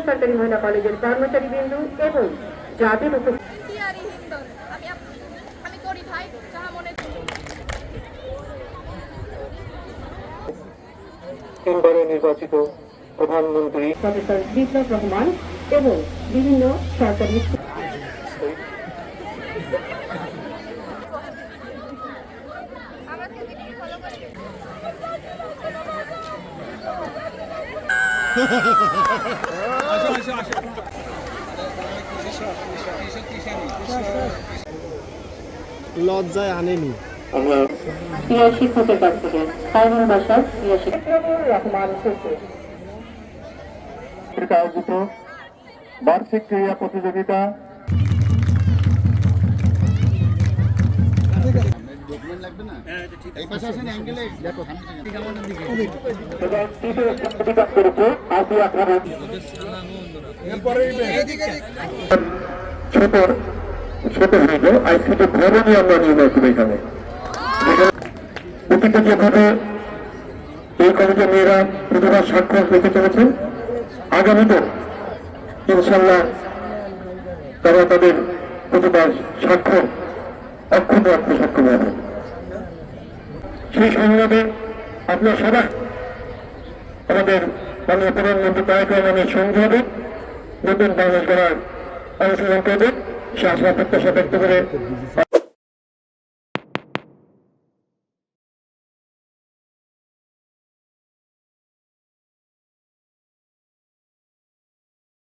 সরকারি মহিলা কলেজের কর্মচারীবৃন্দ এবং যাদের তিনবারে নির্বাচিত প্রধানমন্ত্রী প্রফেসর বিপ্লব রহমান এবং বিভিন্ন সরকারি লজ্জায় আনেনি। আমরা ক্রিয়া শিক্ষকের কাছ থেকে সাইমন বাসার ক্রিয়া শিক্ষক রহমান আয়োজিত বার্ষিক ক্রীড়া প্রতিযোগিতা ছোট ছোট হইল আইসিটি ভবনই আমরা নির্ণয় করি এখানে অতীতে যেভাবে এই কলেজের মেয়েরা প্রতিভা স্বাক্ষর রেখে চলেছে আগামীতে ইনশাল্লাহ তারা তাদের প্রতিভার স্বাক্ষর অক্ষুণ্ণ রাখতে সক্ষম হবে। সেই সংগ্রামে আপনার সবাই আমাদের মাননীয় প্রধানমন্ত্রী তারেক রহমানের সঙ্গে হবে, নতুন বাংলাদেশ গড়ার অনুশীলন করবে, সে আশা প্রত্যাশা ব্যক্ত করে